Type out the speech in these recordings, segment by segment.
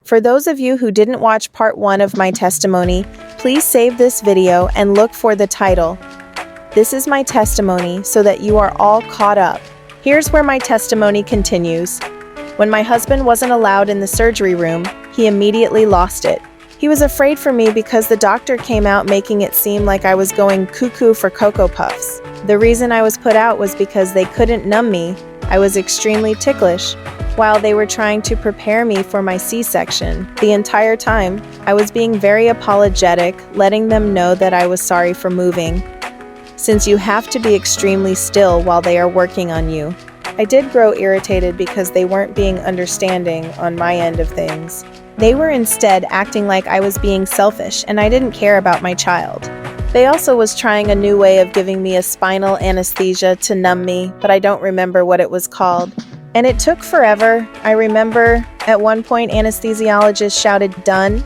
For those of you who didn't watch part 1 of my testimony, please save this video and look for the title. This is my testimony so that you are all caught up. Here's where my testimony continues. When my husband wasn't allowed in the surgery room, he immediately lost it. He was afraid for me because the doctor came out making it seem like I was going cuckoo for Cocoa Puffs. The reason I was put out was because they couldn't numb me. I was extremely ticklish while they were trying to prepare me for my C-section. The entire time, I was being very apologetic, letting them know that I was sorry for moving, since you have to be extremely still while they are working on you. I did grow irritated because they weren't being understanding on my end of things. They were instead acting like I was being selfish and I didn't care about my child. They also was trying a new way of giving me a spinal anesthesia to numb me, but I don't remember what it was called. And it took forever. I remember at one point anesthesiologist shouted "done,"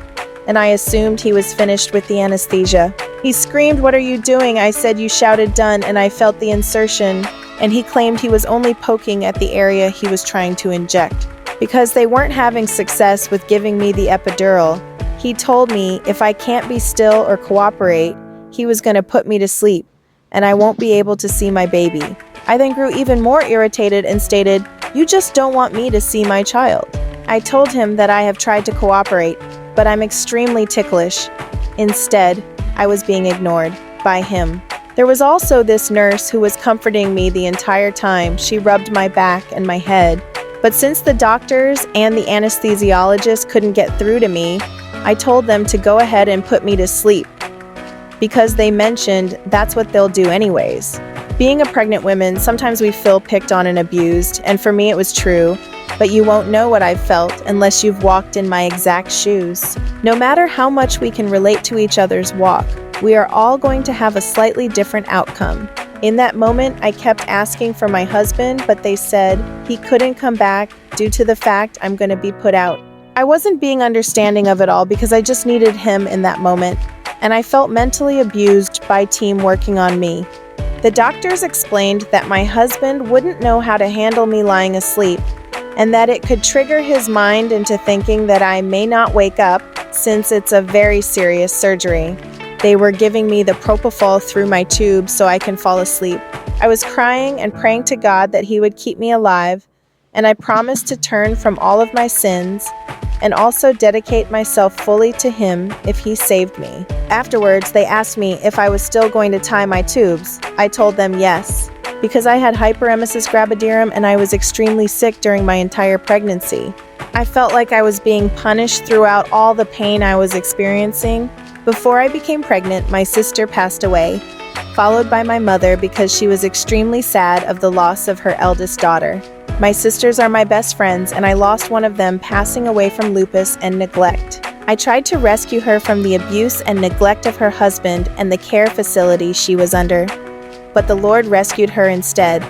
and I assumed he was finished with the anesthesia. He screamed, "What are you doing?" I said, "You shouted done," and I felt the insertion, and he claimed he was only poking at the area he was trying to inject. Because they weren't having success with giving me the epidural, he told me if I can't be still or cooperate, he was going to put me to sleep, and I won't be able to see my baby. I then grew even more irritated and stated, "You just don't want me to see my child." I told him that I have tried to cooperate, but I'm extremely ticklish. Instead, I was being ignored by him. There was also this nurse who was comforting me the entire time. She rubbed my back and my head. But since the doctors and the anesthesiologist couldn't get through to me, I told them to go ahead and put me to sleep, because they mentioned that's what they'll do anyways. Being a pregnant woman, sometimes we feel picked on and abused, and for me it was true, but you won't know what I've felt unless you've walked in my exact shoes. No matter how much we can relate to each other's walk, we are all going to have a slightly different outcome. In that moment, I kept asking for my husband, but they said he couldn't come back due to the fact I'm going to be put out. I wasn't being understanding of it all because I just needed him in that moment, and I felt mentally abused by team working on me. The doctors explained that my husband wouldn't know how to handle me lying asleep, and that it could trigger his mind into thinking that I may not wake up since it's a very serious surgery. They were giving me the propofol through my tube so I can fall asleep. I was crying and praying to God that he would keep me alive, and I promised to turn from all of my sins and also dedicate myself fully to him if he saved me. Afterwards, they asked me if I was still going to tie my tubes. I told them yes, because I had hyperemesis gravidarum and I was extremely sick during my entire pregnancy. I felt like I was being punished throughout all the pain I was experiencing. Before I became pregnant, my sister passed away, followed by my mother because she was extremely sad of the loss of her eldest daughter. My sisters are my best friends, and I lost one of them passing away from lupus and neglect. I tried to rescue her from the abuse and neglect of her husband and the care facility she was under, but the Lord rescued her instead.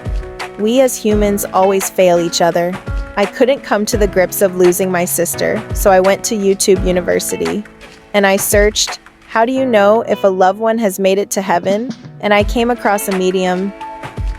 We as humans always fail each other. I couldn't come to the grips of losing my sister, so I went to YouTube University, and I searched, "How do you know if a loved one has made it to heaven?" And I came across a medium.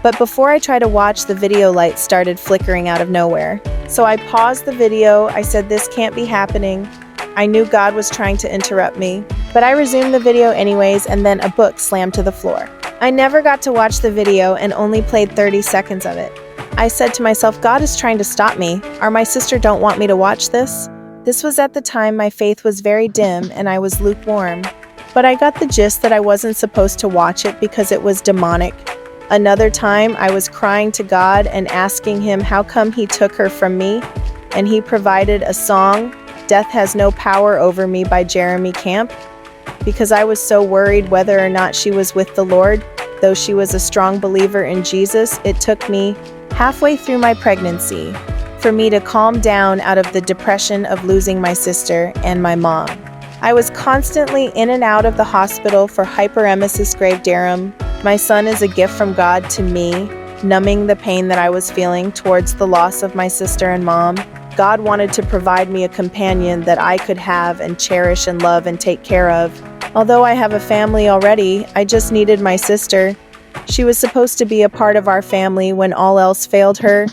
But before I tried to watch, the video light started flickering out of nowhere. So I paused the video. I said, "This can't be happening." I knew God was trying to interrupt me, but I resumed the video anyways, and then a book slammed to the floor. I never got to watch the video and only played 30 seconds of it. I said to myself, God is trying to stop me, or my sister don't want me to watch this. This was at the time my faith was very dim and I was lukewarm. But I got the gist that I wasn't supposed to watch it because it was demonic. Another time, I was crying to God and asking him how come he took her from me, and he provided a song, "Death Has No Power Over Me" by Jeremy Camp, because I was so worried whether or not she was with the Lord. Though she was a strong believer in Jesus, it took me halfway through my pregnancy for me to calm down out of the depression of losing my sister and my mom. I was constantly in and out of the hospital for hyperemesis gravidarum. My son is a gift from God to me, numbing the pain that I was feeling towards the loss of my sister and mom. God wanted to provide me a companion that I could have and cherish and love and take care of. Although I have a family already, I just needed my sister. She was supposed to be a part of our family when all else failed her,